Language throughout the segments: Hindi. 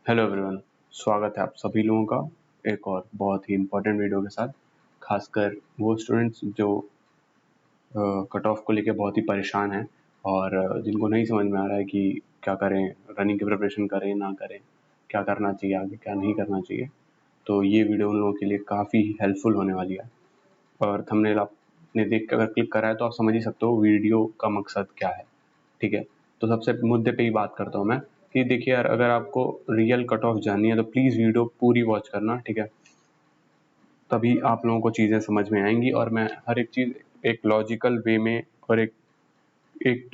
हेलो एवरीवन, स्वागत है आप सभी लोगों का एक और बहुत ही इम्पोर्टेंट वीडियो के साथ। खासकर वो स्टूडेंट्स जो कट ऑफ को लेके बहुत ही परेशान हैं और जिनको नहीं समझ में आ रहा है कि क्या करें, रनिंग की प्रिपरेशन करें ना करें, क्या करना चाहिए आगे, क्या नहीं करना चाहिए। तो ये वीडियो उन लोगों के लिए काफ़ी हेल्पफुल होने वाली है। और थंबनेल आपने देख कर अगर क्लिक करा है तो आप समझ ही सकते हो वीडियो का मकसद क्या है। ठीक है, तो सबसे मुद्दे पे ही बात करता हूँ मैं कि देखिए यार, अगर आपको रियल कट ऑफ जाननी है तो प्लीज़ वीडियो पूरी वॉच करना। ठीक है, तभी आप लोगों को चीज़ें समझ में आएंगी और मैं हर एक चीज़ एक लॉजिकल वे में और एक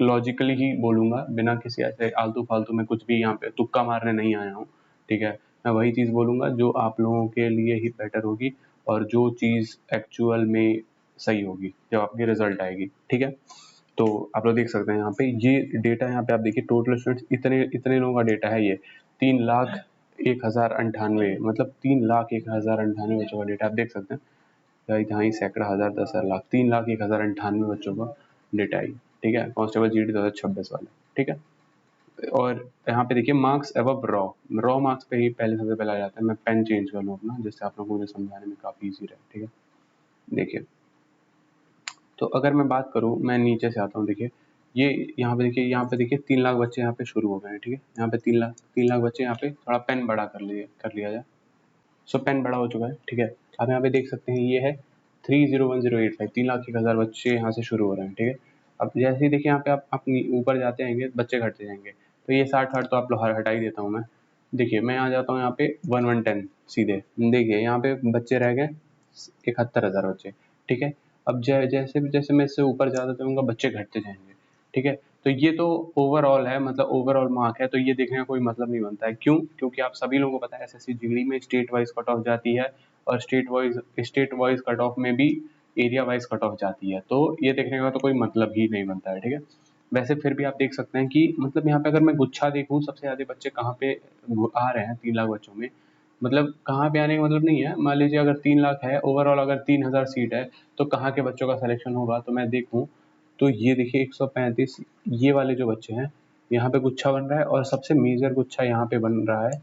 लॉजिकली ही बोलूँगा, बिना किसी ऐसे आलतू फालतू में कुछ भी यहाँ पे तुक्का मारने नहीं आया हूँ। ठीक है, मैं वही चीज़ बोलूँगा जो आप लोगों के लिए ही बेटर होगी और जो चीज़ एक्चुअल में सही होगी जब आपकी रिजल्ट आएगी। ठीक है, तो आप लोग देख सकते हैं यहाँ पे ये डेटा, यहाँ पे आप देखिए टोटल स्टूडेंट्स इतने इतने लोगों का डेटा है। ये 3,01,098, मतलब 3,01,098 बच्चों का डेटा आप देख सकते हैं। यहाँ ही सैकड़ा, हजार, 10,000, लाख, 3,01,098 बच्चों का डेटा है। ठीक है, कांस्टेबल जीडी 2026 वाले। ठीक है, और यहाँ पे देखिए मार्क्स एबव रॉ मार्क्स पे ही पहले सबसे पहले आ जाता है। मैं पेन चेंज कर लूँ अपना, जिससे आप लोगों को मुझे समझाने में काफ़ी ईजी रहे। ठीक है, देखिए, तो अगर मैं बात करूँ, मैं नीचे से आता हूँ। देखिए ये यहाँ पे देखिए 3 लाख बच्चे यहाँ पे शुरू हो गए हैं। ठीक है, यहाँ पे 3 लाख बच्चे, यहाँ पे थोड़ा पेन बड़ा कर लिया जाए। सो पेन बड़ा हो चुका है। ठीक है, आप यहाँ पे देख सकते हैं ये है 3,01,085, 3,01,000 बच्चे यहाँ से शुरू हो रहे हैं। ठीक है, अब जैसे ही देखिए यहाँ पे आप ऊपर जाते जाएंगे बच्चे घटते जाएंगे। तो ये 60 तो आप लोग हटा ही देता हूँ मैं। देखिए मैं आ जाता हूँ यहाँ पे 1110 सीधे। देखिए यहाँ पे बच्चे रह गए 71,000 बच्चे। ठीक है, अब जैसे जैसे मैं इससे ऊपर जाता जाऊँगा बच्चे घटते जाएंगे। ठीक है, तो ये तो ओवरऑल है, मतलब ओवरऑल मार्क है, तो ये देखने का कोई मतलब नहीं बनता है। क्यों? क्योंकि आप सभी लोगों को पता है एसएससी जीडी में स्टेट वाइज कट ऑफ जाती है और स्टेट वाइज कट ऑफ में भी एरिया वाइज कट ऑफ जाती है। तो ये देखने का तो कोई मतलब ही नहीं बनता है। ठीक है, वैसे फिर भी आप देख सकते हैं कि मतलब यहाँ पे अगर मैं गुच्छा देखूँ सबसे ज्यादा बच्चे कहाँ पे आ रहे हैं 3 लाख बच्चों में, मतलब कहाँ पे आने का मतलब नहीं है। मान लीजिए अगर 3 लाख है ओवरऑल, अगर 3,000 सीट है तो कहाँ के बच्चों का सिलेक्शन होगा, तो मैं देखूँ तो ये देखिए 135 ये वाले जो बच्चे हैं यहाँ पे गुच्छा बन रहा है और सबसे मेजर गुच्छा यहाँ पे बन रहा है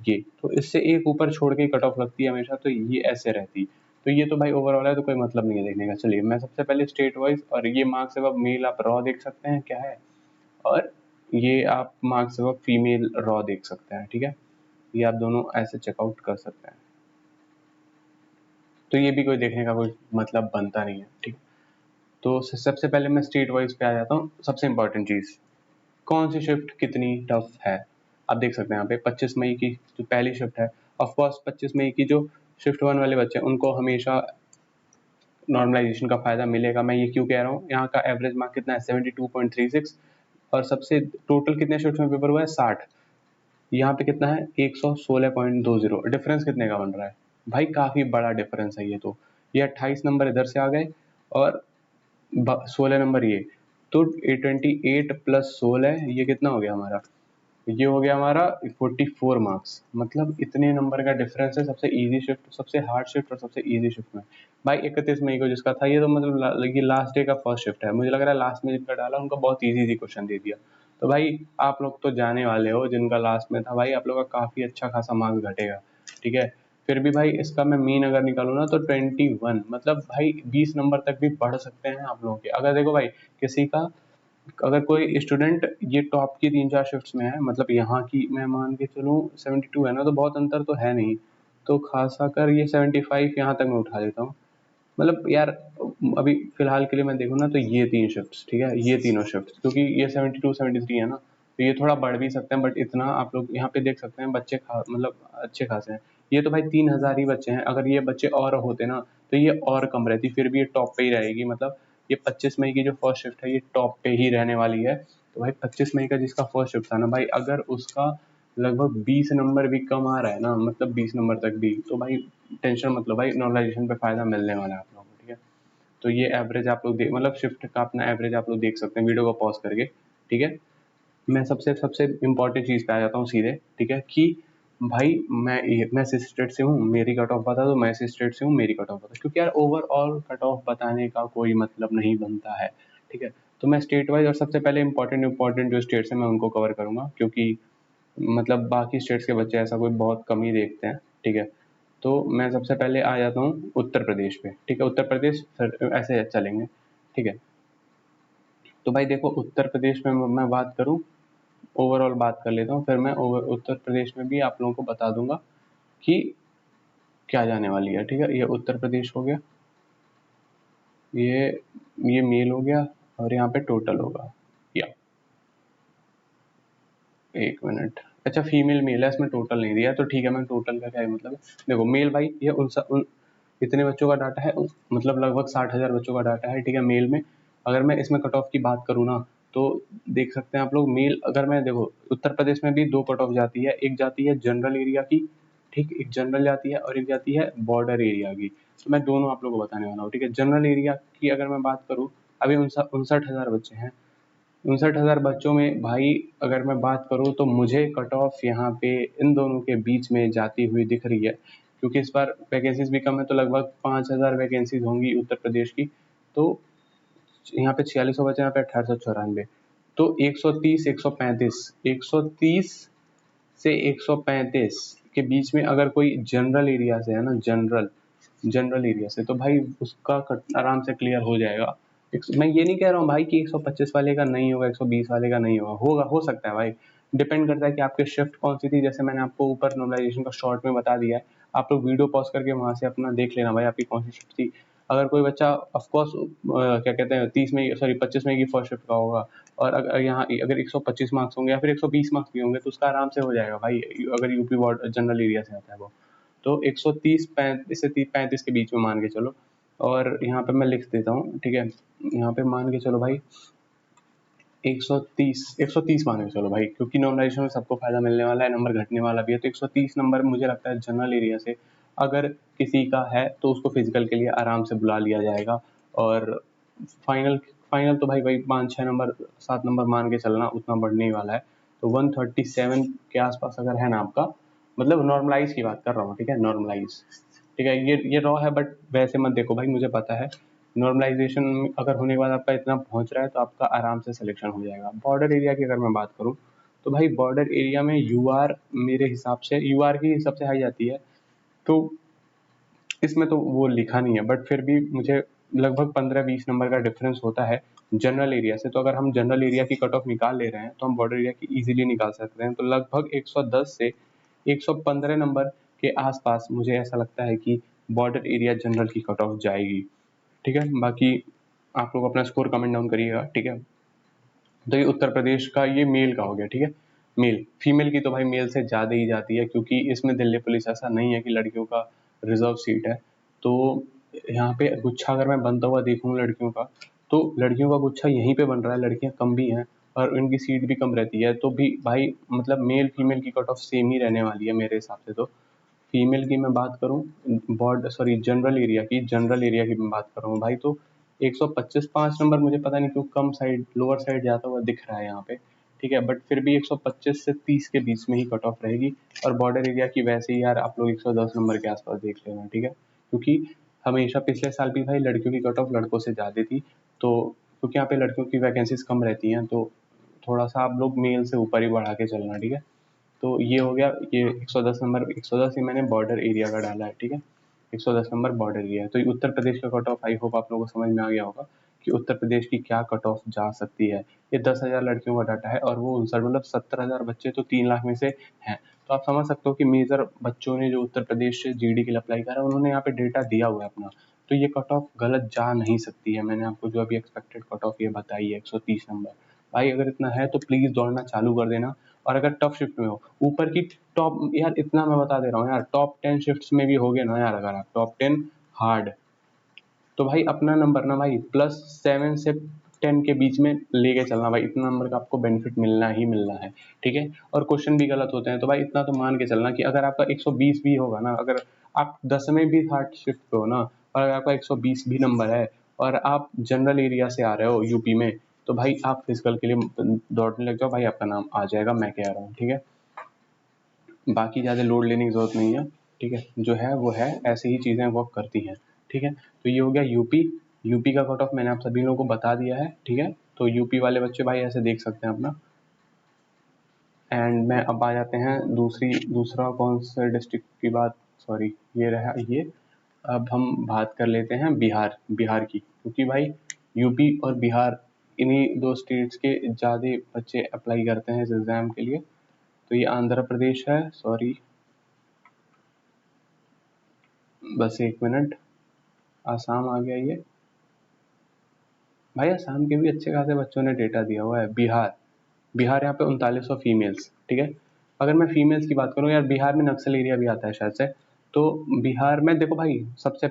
ये। तो इससे एक ऊपर छोड़ के कट ऑफ लगती है हमेशा, तो ये ऐसे रहती। तो ये तो भाई ओवरऑल है, तो कोई मतलब नहीं है देखने का। चलिए मैं सबसे पहले स्टेट वाइज, और ये मार्क्स अब मेल आप रॉ देख सकते हैं क्या है, और ये आप मार्क्स अब फीमेल रॉ देख सकते हैं। ठीक है, ये आप दोनों ऐसे चेकआउट कर सकते हैं। तो ये भी कोई देखने का कोई मतलब बनता नहीं है। ठीक, तो सबसे पहले मैं स्टेट वाइज पे आ जाता हूँ। सबसे इंपॉर्टेंट चीज, कौन सी शिफ्ट कितनी टफ है, आप देख सकते हैं यहाँ पे 25 मई की जो पहली शिफ्ट है। ऑफ कोर्स 25 मई की जो शिफ्ट 1 वाले बच्चे हैं उनको हमेशा नॉर्मलाइजेशन का फायदा मिलेगा। मैं ये क्यों कह रहा हूँ, यहाँ का एवरेज मार्क कितना है 72.36, और सबसे टोटल कितने शिफ्ट में पेपर हुआ है 60, यहाँ पे कितना है 116.20। डिफरेंस कितने का बन रहा है भाई, काफी बड़ा डिफरेंस है ये। तो ये 28 नंबर इधर से आ गए और 16 नंबर ये, तो 28 प्लस 16 ये कितना हो गया हमारा, ये हो गया हमारा 44 मार्क्स। मतलब इतने नंबर का डिफरेंस है सबसे इजी शिफ्ट, सबसे हार्ड शिफ्ट और सबसे इजी शिफ्ट में। भाई 31 मई को जिसका था ये, तो मतलब ये लास्ट डे का फर्स्ट शिफ्ट है, मुझे लग रहा है लास्ट में जिनका डाला उनका बहुत इजी इजी क्वेश्चन दे दिया। तो भाई आप लोग तो जाने वाले हो, जिनका लास्ट में था भाई आप लोग का काफी अच्छा खासा मार्क्स घटेगा। ठीक है, फिर भी भाई इसका मैं मीन अगर निकालू ना तो 21, मतलब भाई 20 नंबर तक भी बढ़ सकते हैं आप लोगों के। अगर देखो भाई किसी का, अगर कोई स्टूडेंट ये टॉप की 3-4 शिफ्ट्स में है, मतलब यहाँ की मैं मान के चलूँ 72 है ना, तो बहुत अंतर तो है नहीं, तो खासा कर ये 75 यहाँ तक मैं उठा देता हूँ। मतलब यार अभी फिलहाल के लिए मैं देखूँ ना तो ये 3 शिफ्ट्स, ठीक है, ये तीनों शिफ्ट्स, क्योंकि ये 72 73 है ना, तो ये थोड़ा बढ़ भी सकते हैं, बट इतना आप लोग यहाँ पे देख सकते हैं बच्चे मतलब अच्छे खासे हैं। ये तो भाई 3,000 ही बच्चे हैं, अगर ये बच्चे और होते ना तो ये और कम रहती, फिर भी ये टॉप पे ही रहेगी। मतलब ये 25 मई की जो फर्स्ट शिफ्ट है ये टॉप पे ही रहने वाली है। तो भाई 25 मई का जिसका फर्स्ट शिफ्ट था ना भाई, अगर उसका लगभग 20 नंबर भी कम आ रहा है ना, मतलब 20 नंबर तक भी, तो भाई टेंशन मतलब भाई नॉर्मलाइजेशन पे फायदा मिलने वाला है आप लोगों को। ठीक है, तो ये एवरेज आप लोग देख, मतलब शिफ्ट का अपना एवरेज आप लोग देख सकते हैं वीडियो को पॉज करके। ठीक है, मैं सबसे सबसे इम्पोर्टेंट चीज़ पे आ जाता हूँ सीधे। ठीक है, कि भाई मैं इस स्टेट से हूँ, मेरी कट ऑफ बता दो, मैं इस स्टेट से हूँ, मेरी कट ऑफ बता दो, क्योंकि यार ओवरऑल कट ऑफ बताने का कोई मतलब नहीं बनता है। ठीक है, तो मैं स्टेट वाइज और सबसे पहले इंपॉर्टेंट जो स्टेट्स हैं मैं उनको कवर करूँगा, क्योंकि मतलब बाकी स्टेट्स के बच्चे ऐसा कोई बहुत कम ही देखते हैं, ठीक है। तो मैं सबसे पहले आ जाता हूँ उत्तर प्रदेश पे, ठीक है। उत्तर प्रदेश फिर ऐसे चलेंगे, ठीक है। तो भाई देखो, उत्तर प्रदेश में मैं बात करूँ, ओवरऑल बात कर लेता हूँ, फिर मैं उत्तर प्रदेश में भी आप लोगों को बता दूंगा कि क्या जाने वाली है, ठीक है। ये उत्तर प्रदेश हो गया, ये मेल हो गया, और यहाँ पे टोटल होगा, या एक मिनट, अच्छा फीमेल मेल है, इसमें टोटल नहीं दिया, तो ठीक है, मैं टोटल का क्या है मतलब देखो, मेल भाई ये इतने बच्चों का डाटा है, मतलब लगभग 60,000 बच्चों का डाटा है, ठीक है, मेल में। अगर मैं इसमें कट ऑफ की बात करूँ ना, तो देख सकते हैं आप लोग, मेल अगर मैं देखो, उत्तर प्रदेश में भी 2 कट ऑफ जाती है, एक जाती है जनरल एरिया की, ठीक, एक जनरल जाती है और एक जाती है बॉर्डर एरिया की। तो मैं दोनों आप लोगों को बताने वाला हूँ, ठीक है। जनरल एरिया की अगर मैं बात करूँ, अभी 59,000 बच्चे हैं, 59,000 बच्चों में भाई अगर मैं बात करूँ, तो मुझे कट ऑफ यहाँ पे इन दोनों के बीच में जाती हुई दिख रही है, क्योंकि इस बार वैकेंसीज भी कम है, तो लगभग 5,000 वैकेंसीज होंगी उत्तर प्रदेश की। तो यहाँ पे 4600 बचे, यहाँ पे 1894, तो 130 135 130 से 135 के बीच में अगर कोई जनरल एरिया से है ना, जनरल एरिया से, तो भाई उसका आराम से क्लियर हो जाएगा। मैं ये नहीं कह रहा हूँ भाई कि 125 वाले का नहीं होगा, 120 वाले का नहीं होगा, हो सकता है भाई, डिपेंड करता है कि आपके शिफ्ट कौन सी थी। जैसे मैंने आपको ऊपर नॉर्मलाइजेशन का शॉर्ट में बता दिया है, आप लोग वीडियो पॉज करके वहां से अपना देख लेना भाई, आपकी कौन सी शिफ्ट थी। अगर कोई बच्चा ऑफकोर्स क्या कहते हैं 25 में की फर्स्ट शिफ्ट का होगा, और अगर यहाँ अगर 125 मार्क्स होंगे या फिर 120 मार्क्स भी होंगे, तो उसका आराम से हो जाएगा भाई, अगर यूपी बोर्ड जनरल एरिया से आता है वो। तो 130 35 से 35 के बीच में मान के चलो, और यहाँ पे मैं लिख देता हूँ, ठीक है। यहाँ पे मान के चलो भाई 130 मान के चलो भाई, क्योंकि नॉर्मलाइजेशन में सबको फायदा मिलने वाला है, नंबर घटने वाला भी है, तो 130 नंबर मुझे लगता है जनरल एरिया से अगर किसी का है तो उसको फिजिकल के लिए आराम से बुला लिया जाएगा। और फाइनल फाइनल तो भाई भाई 5-6 नंबर 7 नंबर मान के चलना, उतना बढ़ने ही वाला है। तो 137 के आसपास अगर है ना आपका, मतलब नॉर्मलाइज की बात कर रहा हूँ, ठीक है, नॉर्मलाइज, ठीक है। ये रॉ है, बट वैसे मत देखो भाई, मुझे पता है नॉर्मलाइजेशन अगर होने के बाद आपका इतना पहुंच रहा है, तो आपका आराम से सिलेक्शन हो जाएगा। बॉर्डर एरिया की अगर मैं बात करूं, तो भाई बॉर्डर एरिया में यूआर, मेरे हिसाब से यूआर की सबसे हाई जाती है, तो इसमें तो वो लिखा नहीं है, बट फिर भी मुझे लगभग 15-20 नंबर का डिफरेंस होता है जनरल एरिया से। तो अगर हम जनरल एरिया की कट ऑफ निकाल ले रहे हैं, तो हम बॉर्डर एरिया की इजीली निकाल सकते हैं। तो लगभग 110 से 115 नंबर के आसपास मुझे ऐसा लगता है कि बॉर्डर एरिया जनरल की कट ऑफ जाएगी, ठीक है। बाकी आप लोग अपना स्कोर कमेंट डाउन करिएगा, ठीक है। तो ये उत्तर प्रदेश का ये मेल का हो गया, ठीक है। मेल, फीमेल की तो भाई मेल से ज़्यादा ही जाती है, क्योंकि इसमें दिल्ली पुलिस ऐसा नहीं है कि लड़कियों का रिजर्व सीट है। तो यहाँ पे गुच्छा अगर मैं बनता हुआ देखूँ लड़कियों का, तो लड़कियों का गुच्छा यहीं पे बन रहा है, लड़कियाँ कम भी हैं और इनकी सीट भी कम रहती है। तो भी भाई मतलब मेल फीमेल की कट ऑफ सेम ही रहने वाली है मेरे हिसाब से। तो फीमेल की मैं बात करूँ, जनरल एरिया की मैं बात कर रहा हूँ भाई, तो 125 5 नंबर मुझे पता नहीं क्यों कम साइड, लोअर साइड जाता हुआ दिख रहा है यहाँ पे, ठीक है। बट फिर भी 125 से 30 के बीच में ही कट ऑफ रहेगी। और बॉर्डर एरिया की वैसे ही यार आप लोग 110 नंबर के आसपास देख लेना, ठीक है। क्योंकि हमेशा पिछले साल भी भाई लड़कियों की कट ऑफ लड़कों से ज़्यादा थी, तो क्योंकि यहाँ पे लड़कियों की वैकेंसीज कम रहती हैं, तो थोड़ा सा आप लोग मेल से ऊपर ही बढ़ा के चलना, ठीक है। तो ये हो गया, ये 110 नंबर, 110 ही मैंने बॉर्डर एरिया का डाला है, ठीक है। 110 नंबर बॉर्डर एरिया है। तो ये उत्तर प्रदेश का कट ऑफ, आई होप आप लोगों को समझ में आ गया होगा कि उत्तर प्रदेश की क्या कट ऑफ जा सकती है। ये 10,000 लड़कियों का डाटा है, और वो 59 मतलब 70,000 बच्चे तो 3 लाख में से हैं। तो आप समझ सकते हो कि मेजर बच्चों ने जो उत्तर प्रदेश से जीडी के लिए अप्लाई करा, उन्होंने यहाँ पे डेटा दिया हुआ है अपना। तो ये कट ऑफ गलत जा नहीं सकती है। मैंने आपको जो अभी एक्सपेक्टेड कट ऑफ ये बताई है 130 नंबर। भाई अगर इतना है तो प्लीज दौड़ना चालू कर देना। और अगर टफ शिफ्ट में हो, ऊपर की टॉप, यार इतना मैं बता दे रहा हूँ यार, टॉप 10 शिफ्ट्स में भी हो गए ना यार, अगर आप टॉप 10 हार्ड, तो भाई अपना नंबर ना भाई +7 से 10 के बीच में लेके चलना भाई, इतना नंबर का आपको बेनिफिट मिलना ही मिलना है, ठीक है। और क्वेश्चन भी गलत होते हैं, तो भाई इतना तो मान के चलना कि अगर आपका 120 भी होगा ना, अगर आप 10 में भी हार्ड शिफ्ट पे हो ना, और अगर आपका 120 भी नंबर है और आप जनरल एरिया से आ रहे हो यूपी में, तो भाई आप फिजिकल के लिए दौड़ने लग जाओ भाई, आपका नाम आ जाएगा, मैं कह रहा हूँ, ठीक है। बाकी ज़्यादा लोड लेने की ज़रूरत नहीं है, ठीक है। जो है वो है, ऐसे ही चीज़ें वर्क करती हैं, ठीक है। तो ये हो गया यूपी। यूपी का कट ऑफ मैंने आप सभी लोगों को बता दिया है, ठीक है। तो यूपी वाले बच्चे भाई ऐसे देख सकते हैं अपना, एंड मैं अब आ जाते हैं दूसरा कौन सा डिस्ट्रिक्ट की बात, सॉरी ये रहा ये। अब हम बात कर लेते हैं बिहार की, क्योंकि भाई यूपी और बिहार इन्हीं दो स्टेट्स के ज़्यादा बच्चे अप्लाई करते हैं इस एग्ज़ाम के लिए। तो ये आंध्र प्रदेश है, सॉरी बस एक मिनट, आसाम आ गया ये। भाई आसाम के भी अच्छे खासे बच्चों ने डेटा दिया हुआ है। बिहार यहाँ पे 3900 फीमेल्स, ठीक है। अगर मैं फीमेल्स की बात करूँ यार, बिहार में नक्सल एरिया भी आता है शायद से। तो बिहार में देखो भाई, सबसे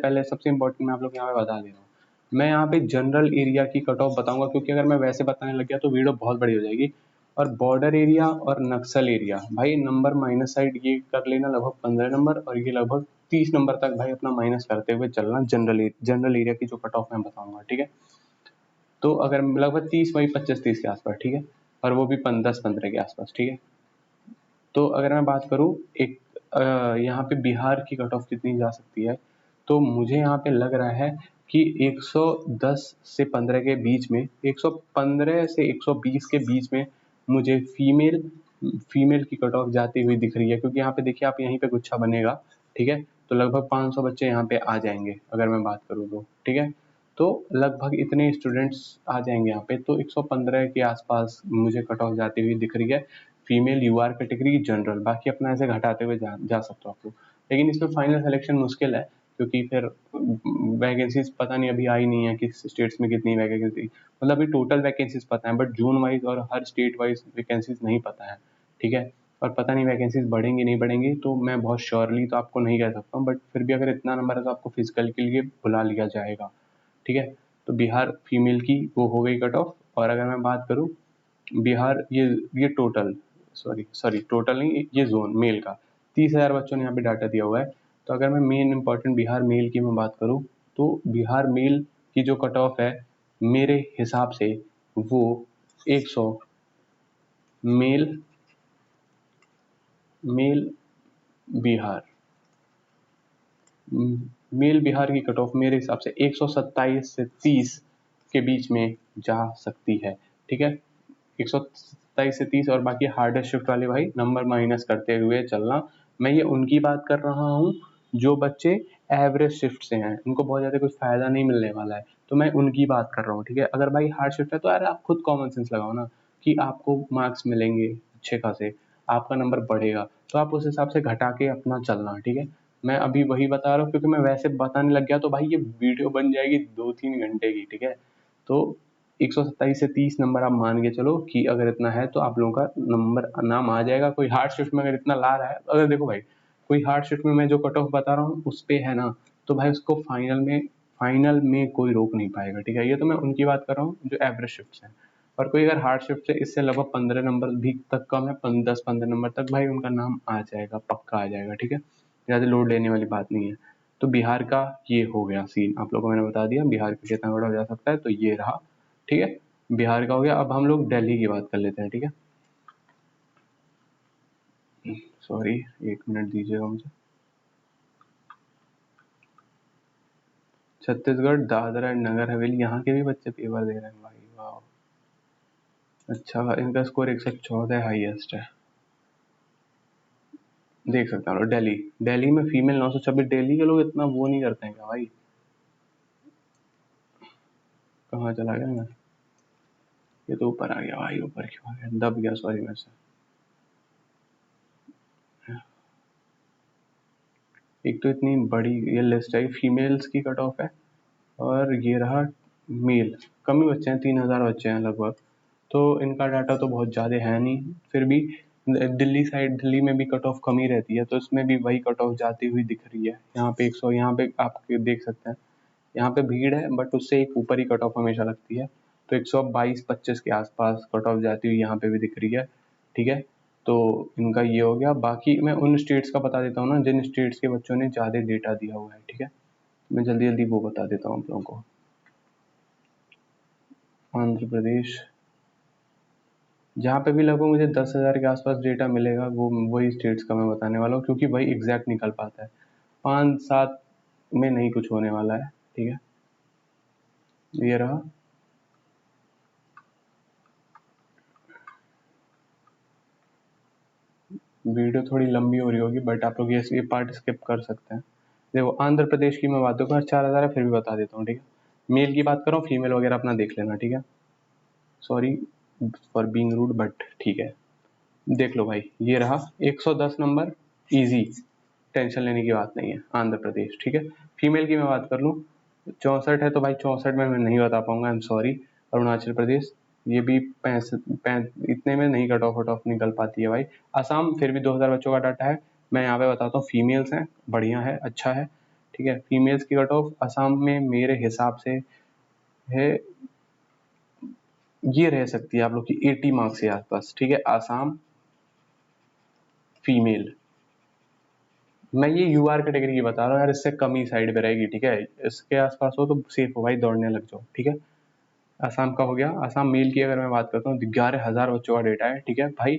इम्पोर्टेंट मैं आप लोग यहाँ पे बता दे रहा हूँ। मैं यहाँ पे जनरल एरिया की कट ऑफ बताऊंगा, क्योंकि अगर मैं वैसे बताने लग गया तो वीडियो बहुत बड़ी हो जाएगी। और बॉर्डर एरिया और नक्सल एरिया भाई नंबर माइनस साइड ये कर लेना, लगभग 15 नंबर, और ये लगभग 30 नंबर तक भाई अपना माइनस करते हुए चलना। जनरल एरिया की जो कट ऑफ मैं बताऊंगा, ठीक है। तो अगर लगभग 30 वही 25-30 के आसपास, ठीक है। और वो भी 10-15 के आसपास, ठीक है। तो अगर मैं बात करूँ एक यहाँ पे बिहार की कट ऑफ कितनी जा सकती है, तो मुझे यहाँ पे लग रहा है कि 110 से 15 के बीच में, 115 से 120 के बीच में मुझे फीमेल की कट ऑफ जाती हुई दिख रही है। क्योंकि यहाँ पे देखिए आप, यहीं पे गुच्छा बनेगा, ठीक है। तो लगभग 500 बच्चे यहाँ पे आ जाएंगे अगर मैं बात करूँ तो, ठीक है। तो लगभग इतने स्टूडेंट्स आ जाएंगे यहाँ पे, तो 115 के आसपास मुझे कट ऑफ जाती हुई दिख रही है फीमेल यूआर कैटेगरी जनरल। बाकी अपना ऐसे घटाते हुए जा सकते हो आप लोग, लेकिन इसमें फाइनल सिलेक्शन मुश्किल है, क्योंकि फिर वैकेंसीज पता नहीं अभी आई नहीं है कि स्टेट्स में कितनी वैकेंसी, मतलब अभी टोटल वैकेंसीज पता है बट जून वाइज और हर स्टेट वाइज वैकेंसीज नहीं पता है, ठीक है। और पता नहीं वैकेंसीज बढ़ेंगी नहीं बढ़ेंगी, तो मैं बहुत श्योरली तो आपको नहीं कह सकता हूँ, बट फिर भी अगर इतना नंबर है तो आपको फिजिकल के लिए बुला लिया जाएगा, ठीक है। तो बिहार फीमेल की वो हो गई कट ऑफ। और अगर मैं बात करूँ बिहार, ये टोटल, सॉरी टोटल नहीं, ये जोन मेल का 30,000 बच्चों ने यहाँ पे डाटा दिया हुआ है। तो अगर मैं मेन इंपॉर्टेंट बिहार मेल की मैं बात करूँ, तो बिहार मेल की जो कट ऑफ है मेरे हिसाब से वो 100 male male Bihar male Bihar की कट ऑफ मेरे हिसाब से 127 से 30 के बीच में जा सकती है, ठीक है। 127 से 30, और बाकी हार्डेस्ट शिफ्ट वाले भाई नंबर माइनस करते हुए चलना। मैं ये उनकी बात कर रहा हूँ जो बच्चे एवरेज शिफ्ट से हैं, उनको बहुत ज़्यादा कुछ फ़ायदा नहीं मिलने वाला है, तो मैं उनकी बात कर रहा हूँ, ठीक है। अगर भाई हार्ड शिफ्ट है तो यार आप खुद कॉमन सेंस लगाओ ना, कि आपको मार्क्स मिलेंगे अच्छे खासे, आपका नंबर बढ़ेगा, तो आप उस हिसाब से घटा के अपना चलना, ठीक है। मैं अभी वही बता रहा हूँ, क्योंकि मैं वैसे बताने लग गया तो भाई ये वीडियो बन जाएगी 2-3 घंटे की, ठीक है। तो 127 से 30 नंबर आप मान के चलो कि अगर इतना है तो आप लोगों का नंबर नाम आ जाएगा। कोई हार्ड शिफ्ट में अगर इतना ला रहा है, अगर देखो भाई कोई हार्ड शिफ्ट में मैं जो कट ऑफ बता रहा हूँ उस पे है ना, तो भाई उसको फाइनल में कोई रोक नहीं पाएगा, ठीक है। ये तो मैं उनकी बात कर रहा हूँ जो एवरेज शिफ्ट है। और कोई अगर हार्ड शिफ्ट से इससे लगभग 15 नंबर भी तक कम है, 10-15 नंबर तक, भाई उनका नाम आ जाएगा, पक्का आ जाएगा, ठीक है। ज़्यादा लोड लेने वाली बात नहीं है। तो बिहार का ये हो गया सीन, आप लोगों को मैंने बता दिया बिहार का कितना बड़ा हो जा सकता है, तो ये रहा, ठीक है। बिहार का हो गया। अब हम लोग दिल्ली की बात कर लेते हैं, ठीक है। सॉरी, एक मिनट दीजिएगा मुझे। छत्तीसगढ़, दादरा एंड नगर हवेली, यहाँ के भी बच्चे पेपर दे रहे हैं भाई, वाह। अच्छा, इनका स्कोर 114 हाईएस्ट है, देख सकता हूँ। दिल्ली में फीमेल 926। दिल्ली के लोग इतना वो नहीं करते हैं क्या भाई? कहाँ चला गया मैं? ये तो ऊपर आ गया भाई, ऊपर क्यों आ गया, दब गया, सॉरी मेरे से। एक तो इतनी बड़ी ये लिस्ट है, फीमेल्स की कट ऑफ है, और ये रहा मेल। कम ही बच्चे हैं, 3,000 बच्चे हैं लगभग, तो इनका डाटा तो बहुत ज़्यादा है नहीं। फिर भी दिल्ली में भी कट ऑफ कम ही रहती है, तो इसमें भी वही कट ऑफ जाती हुई दिख रही है। यहाँ पे 100, यहाँ पे आप देख सकते हैं, यहाँ पे भीड़ है बट उससे एक ऊपर ही कट ऑफ हमेशा लगती है। तो 122-25 के आसपास कट ऑफ जाती हुई यहाँ पे भी दिख रही है, ठीक है। तो इनका ये हो गया। बाकी मैं उन स्टेट्स का बता देता हूँ ना जिन स्टेट्स के बच्चों ने ज़्यादा डेटा दिया हुआ है, ठीक है। मैं जल्दी जल्दी वो बता देता हूँ आप लोगों को। आंध्र प्रदेश, जहाँ पे भी लगभग मुझे 10,000 के आसपास डेटा मिलेगा, वो वही स्टेट्स का मैं बताने वाला हूँ, क्योंकि वही एग्जैक्ट निकल पाता है। 5-7 में नहीं कुछ होने वाला है, ठीक है। ये रहा। वीडियो थोड़ी लंबी हो रही होगी बट आप लोग ये पार्ट स्किप कर सकते हैं। देखो आंध्र प्रदेश की मैं बात करूँ, 4,000 है फिर भी बता देता हूँ, ठीक है। मेल की बात कर रहा हूँ, फीमेल वगैरह अपना देख लेना, ठीक है। Sorry for being rude but ठीक है। देख लो भाई, ये रहा 110 नंबर, इजी, टेंशन लेने की बात नहीं है, आंध्र प्रदेश, ठीक है। फीमेल की मैं बात कर लूँ, 64 है तो भाई 64 में मैं नहीं बता पाऊंगा, I am sorry. Arunachal Pradesh, ये भी 65 इतने में नहीं कट ऑफ निकल पाती है भाई। असम फिर भी 2000 बच्चों का डाटा है, मैं यहाँ पे बताता हूँ, फीमेल्स हैं, बढ़िया है, अच्छा है, ठीक है। फीमेल्स की कट ऑफ असम में मेरे हिसाब से है, ये रह सकती है आप लोग की 80 मार्क्स के आसपास, ठीक है। आसाम फीमेल, मैं ये यूआर कैटेगरी की बता रहा हूँ यार, इससे कम ही साइड पे रहेगी, ठीक है। इसके आसपास हो तो सेफ हो भाई, दौड़ने लग जाओ, ठीक है। आसाम का हो गया। आसाम मेल की अगर मैं बात करता हूँ, 11,000 बच्चों का डेटा है, ठीक है भाई,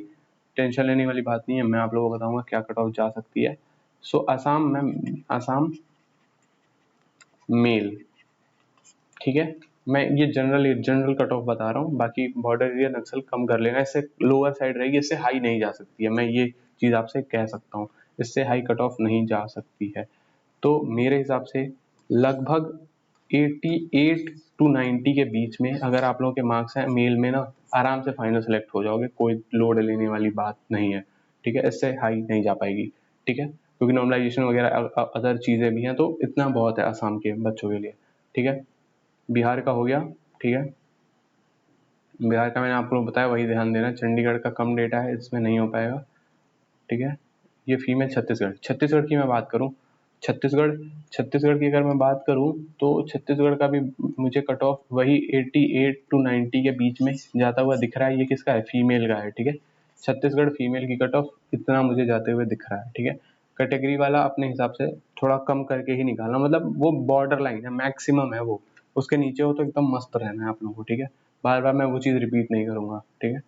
टेंशन लेने वाली बात नहीं है, मैं आप लोगों को बताऊंगा क्या कट ऑफ जा सकती है। सो आसाम में, आसाम मेल, ठीक है। मैं ये जनरल कट ऑफ बता रहा हूँ, बाकी बॉर्डर एरिया नक्सल कम कर लेना, इससे लोअर साइड रहेगी, इससे हाई नहीं जा सकती है, मैं ये चीज आपसे कह सकता हूँ, इससे हाई कट ऑफ नहीं जा सकती है। तो मेरे हिसाब से लगभग 88 टू 90 के बीच में अगर आप लोगों के मार्क्स हैं मेल में ना, आराम से फाइनल सेलेक्ट हो जाओगे, कोई लोड लेने वाली बात नहीं है, ठीक है। इससे हाई नहीं जा पाएगी, ठीक है, क्योंकि नॉर्मलाइजेशन वगैरह अदर चीजें भी हैं, तो इतना बहुत है आसाम के बच्चों के लिए, ठीक है। बिहार का हो गया, ठीक है। बिहार का मैंने आप लोगों को बताया, वही ध्यान देना, चंडीगढ़ का कम डेटा है, इसमें नहीं हो पाएगा, ठीक है। ये फीमेल छत्तीसगढ़ की मैं बात करूँ, छत्तीसगढ़ छत्तीसगढ़ की अगर मैं बात करूँ तो छत्तीसगढ़ का भी मुझे कट ऑफ वही 88 टू 90 के बीच में जाता हुआ दिख रहा है। ये किसका है? फीमेल का है, ठीक है। छत्तीसगढ़ फीमेल की कट ऑफ इतना मुझे जाते हुए दिख रहा है, ठीक है। कैटेगरी वाला अपने हिसाब से थोड़ा कम करके ही निकालना, मतलब वो बॉर्डर लाइन है, मैक्सिमम है वो, उसके नीचे हो तो एकदम मस्त रहना है आप लोगों को, ठीक है। बार बार मैं वो चीज़ रिपीट नहीं करूंगा, ठीक है।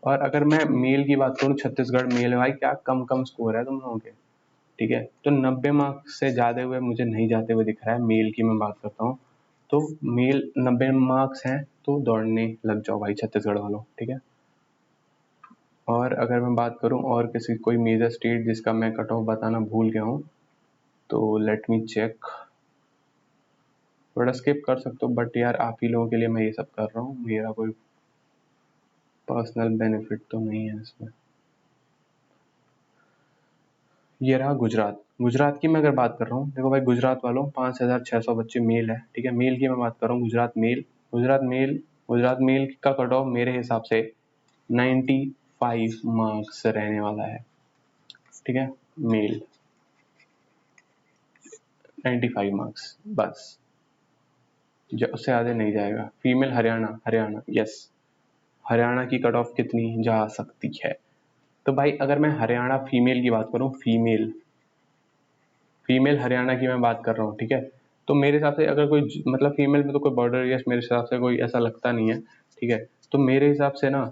और अगर मैं मेल की बात करूँ, छत्तीसगढ़ मेल, भाई क्या कम कम स्कोर है तुम लोगों के, ठीक है। तो 90 मार्क्स से ज़्यादा हुए मुझे नहीं जाते हुए दिख रहा है, मेल की मैं बात करता हूँ। तो मेल 90 मार्क्स हैं तो दौड़ने लग जाओ भाई छत्तीसगढ़ वालों, ठीक है। और अगर मैं बात करूँ और किसी कोई मेजर स्टेट जिसका मैं कट ऑफ बताना भूल गया हूँ, तो लेट मी चेक, थोड़ा स्किप कर सकते हो बट यार आप ही लोगों के लिए मैं ये सब कर रहा हूँ, मेरा कोई पर्सनल बेनिफिट तो नहीं है इसमें। ये रहा गुजरात। गुजरात की मैं अगर बात कर रहा हूँ, देखो भाई गुजरात वालों 5,600 बच्चे मेल है, ठीक है। मेल की मैं बात कर रहा हूँ, गुजरात मेल का कट ऑफ मेरे हिसाब से 95 मार्क्स रहने वाला है, ठीक है। मेल 95 मार्क्स बस, उससे आगे नहीं जाएगा। फीमेल हरियाणा यस, हरियाणा की कट ऑफ कितनी जा सकती है? तो भाई अगर मैं हरियाणा फीमेल की बात करूँ, फीमेल हरियाणा की मैं बात कर रहा हूँ, ठीक है। तो मेरे हिसाब से अगर कोई मतलब फीमेल में तो कोई बॉर्डर एरिया मेरे हिसाब से कोई ऐसा लगता नहीं है, ठीक है। तो मेरे हिसाब से ना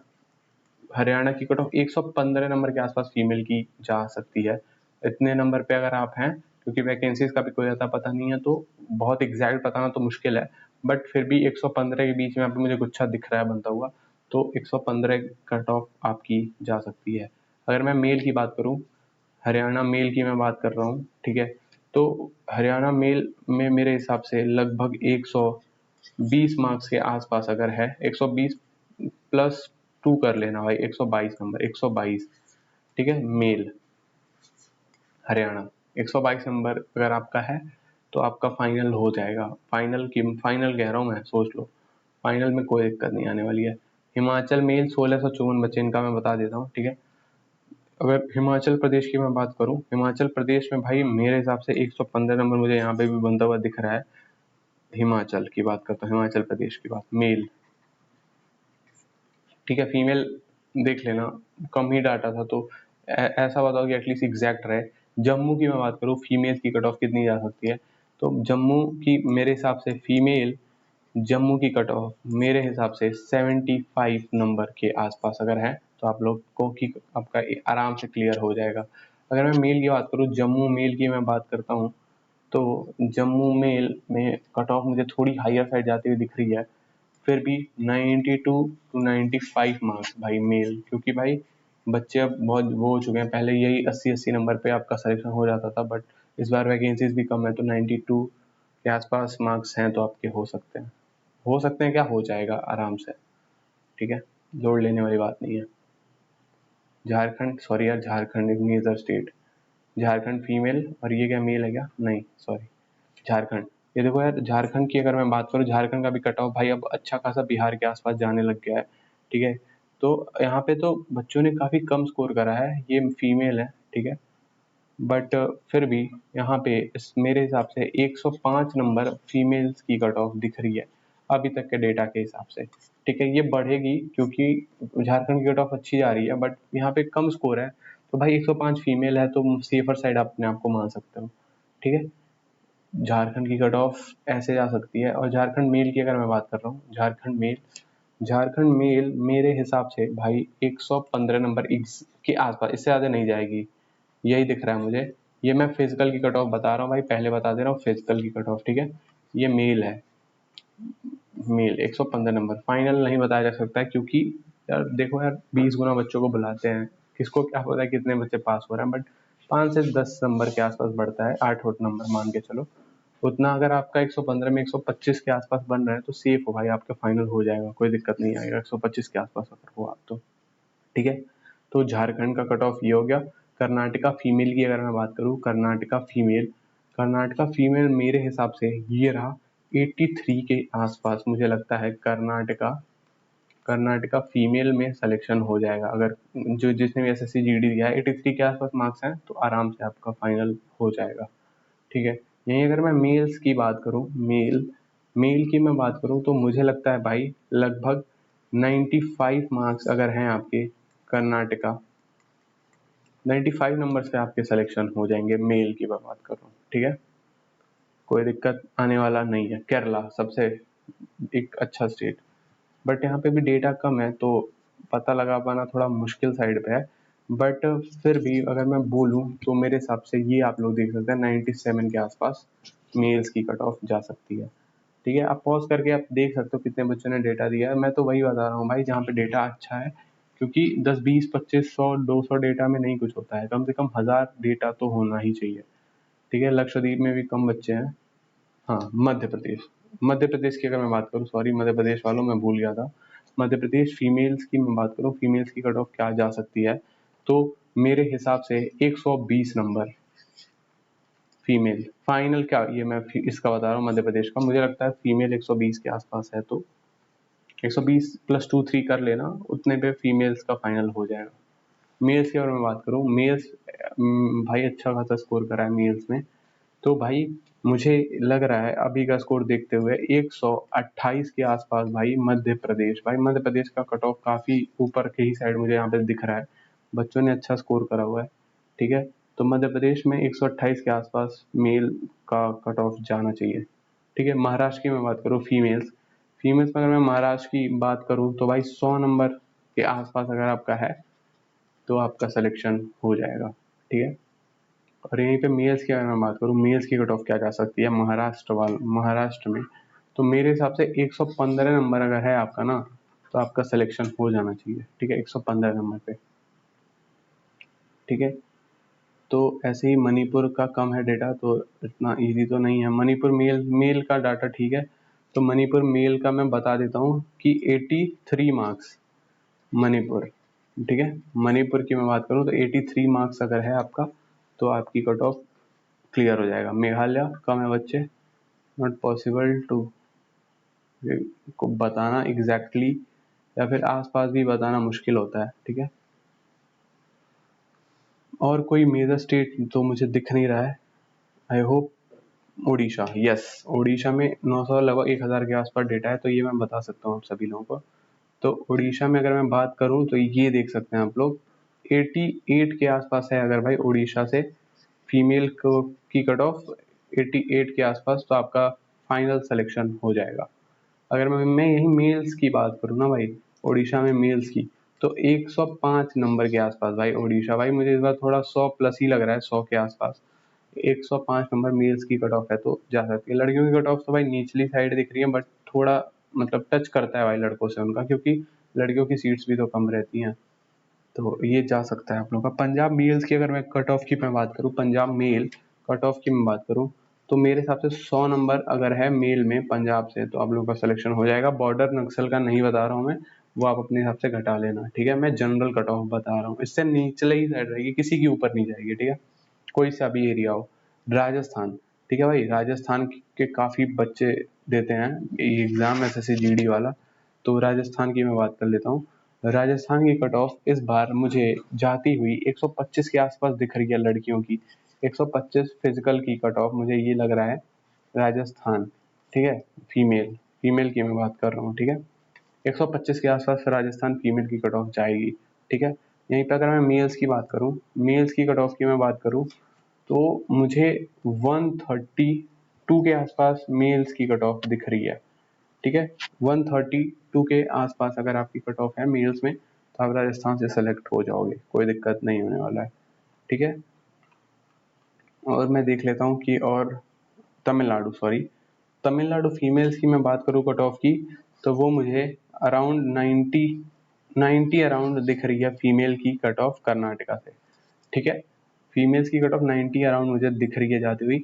हरियाणा की कट ऑफ 115 नंबर के आसपास फीमेल की जा सकती है। इतने नंबर पे अगर आप हैं, क्योंकि वैकेंसीज का भी कोई ज़्यादा पता नहीं है तो बहुत एग्जैक्ट बताना तो मुश्किल है, बट फिर भी 115 के बीच में यहाँ पे मुझे गुच्छा दिख रहा है बनता हुआ, तो 115 कट ऑफ आपकी जा सकती है। अगर मैं मेल की बात करूँ, हरियाणा मेल की मैं बात कर रहा हूँ, ठीक है। तो हरियाणा मेल में मेरे हिसाब से लगभग 120 मार्क्स के आसपास अगर है, 120 प्लस 2 कर लेना भाई, 122 नंबर, 122, ठीक है। मेल हरियाणा 122 नंबर अगर आपका है तो आपका फाइनल हो जाएगा। फाइनल कह रहा हूँ मैं, सोच लो, फाइनल में कोई दिक्कत नहीं आने वाली है। हिमाचल मेल 1654 बच्चे, इनका मैं बता देता हूँ, ठीक है। अगर हिमाचल प्रदेश की मैं बात करूं, हिमाचल प्रदेश में भाई मेरे हिसाब से 115 नंबर मुझे यहाँ पे भी बनता हुआ दिख रहा है। हिमाचल की बात करता हूँ, हिमाचल प्रदेश की बात, मेल, ठीक है। फीमेल देख लेना, कम ही डाटा था तो ऐसा बताओ कि एटलीस्ट एग्जैक्ट रहे। जम्मू की मैं बात करूँ, फीमेल की कट ऑफ कितनी जा सकती है, तो जम्मू की मेरे हिसाब से फीमेल, जम्मू की कट ऑफ मेरे हिसाब से 75 नंबर के आसपास अगर है तो आप लोग को की आपका आराम से क्लियर हो जाएगा। अगर मैं मेल की बात करूँ, जम्मू मेल की मैं बात करता हूँ, तो जम्मू मेल में कट ऑफ मुझे थोड़ी हायर साइड जाती हुई दिख रही है, फिर भी 92 टू 95 मार्क्स भाई मेल, क्योंकि भाई बच्चे अब बहुत वो हो चुके हैं, पहले यही 80-80 नंबर पे आपका सिलेक्शन हो जाता था, बट इस बार वैकेंसीज भी कम है, तो 92 के आसपास मार्क्स हैं तो आपके हो सकते हैं, क्या हो जाएगा आराम से, ठीक है, लोड लेने वाली बात नहीं है। झारखंड, सॉरी यार, झारखंड एक मेजर स्टेट, झारखंड फीमेल, और ये क्या मेल है क्या, नहीं सॉरी, झारखंड। ये देखो यार, झारखंड की अगर मैं बात करूँ, झारखंड का भी कट ऑफ भाई अब अच्छा खासा बिहार के आसपास जाने लग गया है, ठीक है। तो यहाँ पे तो बच्चों ने काफ़ी कम स्कोर करा है, ये फीमेल है, ठीक है, बट फिर भी यहाँ पे इस मेरे हिसाब से 105 नंबर फीमेल्स की कट ऑफ दिख रही है अभी तक के डेटा के हिसाब से, ठीक है। ये बढ़ेगी क्योंकि झारखंड की कट ऑफ अच्छी जा रही है, बट यहाँ पे कम स्कोर है, तो भाई 105 फीमेल है तो सेफर साइड अपने आप को मान सकते हो, ठीक है। झारखंड की कट ऑफ ऐसे जा सकती है। और झारखंड मेल की अगर मैं बात कर रहा हूँ, झारखंड मेल मेरे हिसाब से भाई 115 नंबर के आसपास, इससे ज़्यादा नहीं जाएगी, यही दिख रहा है मुझे। ये मैं फिजिकल की कट ऑफ बता रहा हूँ भाई, पहले बता दे रहा हूँ, फिजिकल की कट ऑफ, ठीक है। ये मेल है, मेल 115 नंबर, फाइनल नहीं बताया जा सकता है, क्योंकि यार देखो यार, 20 गुना बच्चों को बुलाते हैं, किसको क्या पता है कितने बच्चे पास हो रहे हैं, बट 5 से 10 नंबर के आसपास बढ़ता है, 8 नंबर मान के चलो, उतना अगर आपका 115 में 125 के आसपास बन रहे हैं तो सेफ हो भाई, आपका फाइनल हो जाएगा, कोई दिक्कत नहीं आएगा 125 के आसपास अगर हो आप तो, ठीक है। तो झारखंड का कट ऑफ ये हो गया। कर्नाटका फीमेल की अगर मैं बात करूँ, कर्नाटका फीमेल मेरे हिसाब से ये रहा 83 के आसपास, मुझे लगता है कर्नाटका फीमेल में सिलेक्शन हो जाएगा, अगर जो जिसने भी एसएससी जीडी दिया है 83 के आसपास मार्क्स हैं तो आराम से आपका फाइनल हो जाएगा, ठीक है। यहीं अगर मैं मेल्स की बात करूँ, मेल की मैं बात करूँ तो मुझे लगता है भाई लगभग 95 मार्क्स अगर हैं आपके कर्नाटका, 95 नंबर से आपके सिलेक्शन हो जाएंगे, मेल की मैं बात कर रहा हूँ, ठीक है, कोई दिक्कत आने वाला नहीं है। केरला सबसे एक अच्छा स्टेट, बट यहाँ पे भी डेटा कम है तो पता लगा पाना थोड़ा मुश्किल साइड पे है, बट फिर भी अगर मैं बोलूँ तो मेरे हिसाब से ये आप लोग देख सकते हैं 97 के आसपास मेल्स की कट ऑफ जा सकती है, ठीक है। आप पॉज करके आप देख सकते हो कितने बच्चों ने डेटा दिया है, मैं तो वही बता रहा हूँ भाई जहाँ पे डेटा अच्छा है, क्योंकि 10 20 25 100 200 डेटा में नहीं कुछ होता है, कम से कम 1000 डेटा तो होना ही चाहिए, ठीक है। लक्षद्वीप में भी कम बच्चे हैं। हाँ, मध्य प्रदेश की अगर मैं बात करूँ, सॉरी मध्य प्रदेश वालों, मैं भूल गया था, मध्य प्रदेश फीमेल्स की मैं बात करूँ, फीमेल्स की कट ऑफ क्या जा सकती है, तो मेरे हिसाब से 120 नंबर फीमेल फाइनल, क्या ये मैं इसका बता रहा हूँ मध्य प्रदेश का, मुझे लगता है फीमेल 120 के आसपास है, तो 120 प्लस 2 3 कर लेना, उतने पे फीमेल्स का फाइनल हो जाएगा। मेल्स की अगर मैं बात करूँ, मेल्स भाई अच्छा खासा स्कोर करा है मेल्स में, तो भाई मुझे लग रहा है अभी का स्कोर देखते हुए 128 के आसपास भाई मध्य प्रदेश का कट ऑफ काफ़ी ऊपर के ही साइड मुझे यहाँ पे दिख रहा है, बच्चों ने अच्छा स्कोर करा हुआ है, ठीक है। तो मध्य प्रदेश में 128 के आसपास मेल का कट ऑफ जाना चाहिए, ठीक है। महाराष्ट्र की मैं बात करूँ, फीमेल्स में अगर मैं महाराष्ट्र की बात करूँ तो भाई 100 नंबर के आसपास अगर आपका है तो आपका सिलेक्शन हो जाएगा, ठीक है। और यहीं पे मेल्स की अगर मैं बात करूँ, मेल्स की कट ऑफ क्या जा सकती है महाराष्ट्र में, तो मेरे हिसाब से 115 नंबर अगर है आपका ना, तो आपका सिलेक्शन हो जाना चाहिए, ठीक है, 115 नंबर पे, ठीक है। तो ऐसे ही मणिपुर का कम है डेटा, तो इतना इजी तो नहीं है मणिपुर मेल का डाटा, ठीक है। तो मणिपुर मेल का मैं बता देता हूँ कि 83 मार्क्स मणिपुर, ठीक है। मणिपुर की मैं बात करूँ तो 83 मार्क्स अगर है आपका तो आपकी कट ऑफ क्लियर हो जाएगा। मेघालय कम है बच्चे, नॉट पॉसिबल टू को बताना एग्जैक्टली या फिर आसपास भी बताना मुश्किल होता है, ठीक है। और कोई मेजर स्टेट तो मुझे दिख नहीं रहा है, I hope Orissa, yes, Orissa में 900 लगभग 1000 के आसपास डेटा है, तो ये मैं बता सकता हूँ आप सभी लोगों को। तो उड़ीसा में अगर मैं बात करूँ तो ये देख सकते हैं आप लोग 88 के आसपास है, अगर भाई उड़ीसा से फीमेल को की कट ऑफ 88 के आसपास, तो आपका फाइनल सिलेक्शन हो जाएगा। अगर मैं यही मेल्स की बात करूँ ना भाई, उड़ीसा में मेल्स की, तो 105 नंबर के आसपास भाई उड़ीसा, भाई मुझे इस बार थोड़ा 100 प्लस ही लग रहा है, 100 के आसपास 105 नंबर मेल्स की कट ऑफ है तो जा सकती है। लड़कियों की कट ऑफ तो भाई निचली साइड दिख रही है, बट थोड़ा मतलब टच करता है भाई लड़कों से उनका, क्योंकि लड़कियों की सीट्स भी तो कम रहती हैं, तो ये जा सकता है आप लोगों का। पंजाब मेल्स की अगर मैं कट ऑफ की मैं बात करूँ, पंजाब मेल कट ऑफ की मैं बात करूँ, तो मेरे हिसाब से 100 नंबर अगर है मेल में पंजाब से तो आप लोगों का सिलेक्शन हो जाएगा। बॉर्डर नक्सल का नहीं बता रहा हूँ मैं, वो आप अपने हिसाब से घटा लेना, ठीक है। मैं जनरल कट ऑफ बता रहा हूँ, इससे निचले ही साइड रहेगी, किसी के ऊपर नहीं जाएगी, ठीक है। कोई सा भी एरिया हो। राजस्थान, ठीक है भाई, राजस्थान के काफ़ी बच्चे देते हैं ये एग्ज़ाम एसएससी जीडी वाला, तो राजस्थान की मैं बात कर लेता हूँ। राजस्थान की कट ऑफ इस बार मुझे जाती हुई 125 के आसपास दिख रही है लड़कियों की। 125 फिजिकल की कट ऑफ मुझे ये लग रहा है राजस्थान, ठीक है। फीमेल फीमेल की मैं बात कर रहा हूँ, ठीक है। 125 के आसपास राजस्थान फीमेल की कट ऑफ जाएगी, ठीक है। यहीं पर अगर मैं मेल्स की बात करूँ, मेल्स की कट ऑफ की मैं बात करूँ, तो मुझे 132 के आसपास मेल्स की कट ऑफ दिख रही है, ठीक है। 132 के आसपास अगर आपकी कट ऑफ है मेल्स में, तो आप राजस्थान से सेलेक्ट हो जाओगे, कोई दिक्कत नहीं होने वाला है, ठीक है। और मैं देख लेता हूँ कि और तमिलनाडु, सॉरी, तमिलनाडु फीमेल्स की मैं बात करूँ कट ऑफ की, तो वो मुझे अराउंड 90 अराउंड दिख रही है फीमेल की कट ऑफ कर्नाटका से, ठीक है। फीमेल्स की कट ऑफ 90 अराउंड मुझे दिख रही है जाती हुई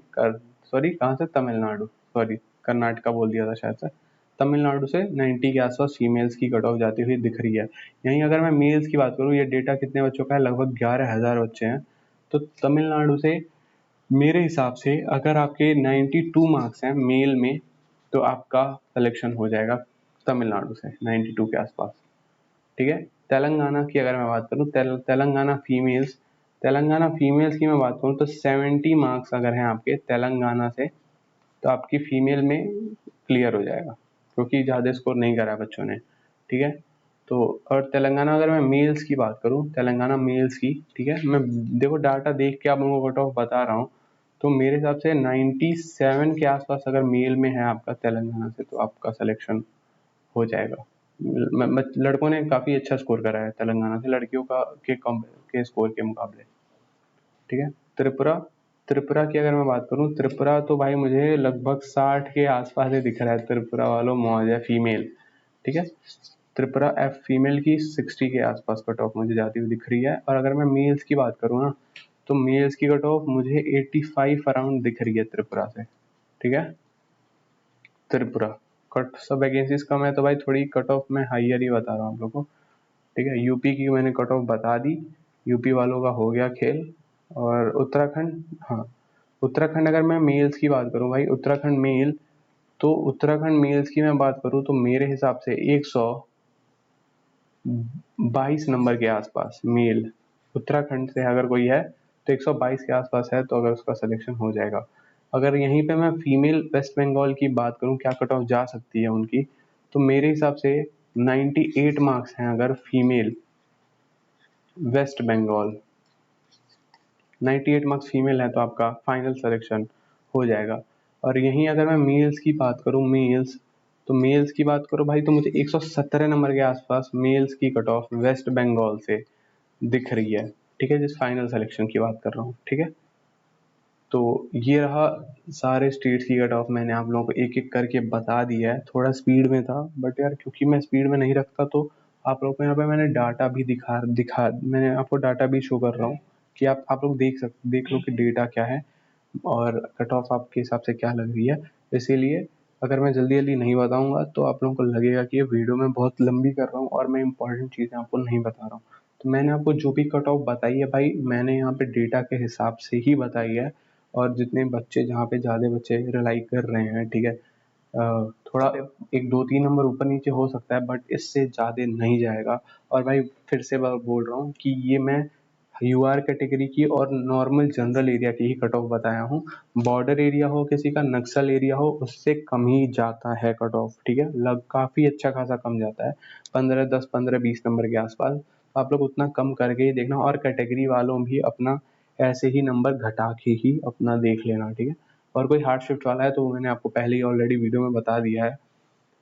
सॉरी कहाँ से, तमिलनाडु, सॉरी कर्नाटका बोल दिया था शायद से। तमिलनाडु से 90 के आसपास फीमेल्स की कट ऑफ जाती हुई दिख रही है। यहीं अगर मैं मेल्स की बात करूँ, ये डेटा कितने बच्चों का है, लगभग 11,000 बच्चे हैं। तो तमिलनाडु से मेरे हिसाब से अगर आपके 92 मार्क्स हैं मेल में, तो आपका सिलेक्शन हो जाएगा तमिलनाडु से 92 के आसपास, ठीक है। तेलंगाना की अगर मैं बात करूँ, तेलंगाना फीमेल्स की मैं बात करूँ, तो 70 मार्क्स अगर हैं आपके तेलंगाना से, तो आपकी फीमेल में क्लियर हो जाएगा, क्योंकि ज़्यादा स्कोर नहीं करा है बच्चों ने, ठीक है। तो और तेलंगाना अगर मैं मेल्स की बात करूँ, तेलंगाना मेल्स की, ठीक है, मैं देखो डाटा देख के आप लोगों को कट ऑफ बता रहा हूँ, तो मेरे हिसाब से 97 के आसपास अगर मेल में है आपका तेलंगाना से, तो आपका सिलेक्शन हो जाएगा। लड़कों ने काफ़ी अच्छा स्कोर करा है तेलंगाना से लड़कियों का के स्कोर के मुकाबले, ठीक है। त्रिपुरा, त्रिपुरा की अगर मैं बात करूँ, त्रिपुरा तो भाई मुझे लगभग 60 के आसपास ही दिख रहा है। त्रिपुरा वालों मौज है, फीमेल, ठीक है। त्रिपुरा एफ फीमेल की 60 के आसपास कट ऑफ मुझे जाती हुई दिख रही है। और अगर मैं मेल्स की बात करूँ ना, तो मेल्स की कट ऑफ मुझे 85 अराउंड दिख रही है त्रिपुरा से, ठीक है। त्रिपुरा कट सब वैकेंसीज कम है, तो भाई थोड़ी कट ऑफ मैं हाइयर ही बता रहा हूँ आप लोगों को, ठीक है। यूपी की मैंने कट ऑफ बता दी, यूपी वालों का हो गया खेल। और उत्तराखंड, हाँ, उत्तराखंड अगर मैं मेल्स की बात करूँ भाई, उत्तराखंड मेल, तो उत्तराखंड मेल्स की मैं बात करूँ तो मेरे हिसाब से 122 नंबर के आसपास मेल उत्तराखंड से अगर कोई है, तो 122 के आसपास है, तो अगर उसका सिलेक्शन हो जाएगा। अगर यहीं पे मैं फीमेल वेस्ट बंगाल की बात करूँ, क्या कट ऑफ जा सकती है उनकी, तो मेरे हिसाब से 98 मार्क्स हैं अगर female West Bengal, 98 marks female है, तो आपका फाइनल सिलेक्शन हो जाएगा। और यहीं अगर मैं मेल्स की बात करूँ, मेल्स, तो मेल्स की बात करूँ भाई, तो मुझे 117 नंबर के आसपास मेल्स की कट ऑफ वेस्ट बंगाल से दिख रही है, ठीक है, जिस फाइनल सिलेक्शन की बात कर रहा हूँ, ठीक है। तो ये रहा सारे स्टेट्स की कट ऑफ, मैंने आप लोगों को एक एक करके बता दिया है। थोड़ा स्पीड में था, बट यार क्योंकि मैं स्पीड में नहीं रखता, तो आप लोगों को यहाँ पे मैंने डाटा भी दिखा मैंने आपको डाटा भी शो कर रहा हूँ, कि आप लोग देख लो कि डेटा क्या है और कट ऑफ आपके हिसाब से क्या लग रही है। इसीलिए अगर मैं जल्दी जल्दी नहीं बताऊंगा, तो आप लोगों को लगेगा कि ये वीडियो मैं बहुत लंबी कर रहा हूँ और मैं इंपॉर्टेंट चीज़ें आपको नहीं बता रहा हूँ। तो मैंने आपको जो भी कट ऑफ बताई है भाई, मैंने यहाँ पे डेटा के हिसाब से ही बताई है। और जितने बच्चे, जहाँ पे ज़्यादा बच्चे रिलाई कर रहे हैं, ठीक है, थोड़ा एक दो तीन नंबर ऊपर नीचे हो सकता है, बट इससे ज़्यादा नहीं जाएगा। और भाई फिर से बोल रहा हूँ कि ये मैं यूआर कैटेगरी की और नॉर्मल जनरल एरिया की ही कट ऑफ बताया हूँ। बॉर्डर एरिया हो किसी का, नक्सल एरिया हो, उससे कम ही जाता है कट ऑफ, ठीक है, काफ़ी अच्छा खासा कम जाता है, 15 नंबर के आसपास। आप लोग उतना कम करके ही देखना, और कैटेगरी वालों भी अपना ऐसे ही नंबर घटा के ही अपना देख लेना, ठीक है। और कोई हार्ड शिफ्ट वाला है तो मैंने आपको पहले ही ऑलरेडी वीडियो में बता दिया है।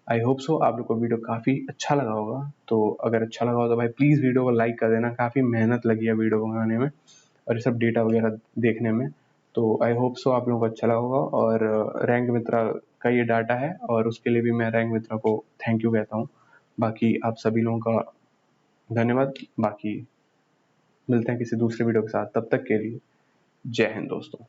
आई होप सो आप लोग को वीडियो काफ़ी अच्छा लगा होगा। तो अगर अच्छा लगा हो तो भाई प्लीज़ वीडियो को लाइक कर देना, काफ़ी मेहनत लगी है वीडियो को बनाने में और ये सब डेटा वगैरह देखने में। तो आई होप सो आप लोगों को अच्छा लगा होगा। और रैंक मित्रा का ये डाटा है, और उसके लिए भी मैं रैंक मित्रा को थैंक यू कहता हूँ। बाकी आप सभी लोगों का धन्यवाद। बाकी मिलते हैं किसी दूसरे वीडियो के साथ, तब तक के लिए जय हिंद दोस्तों।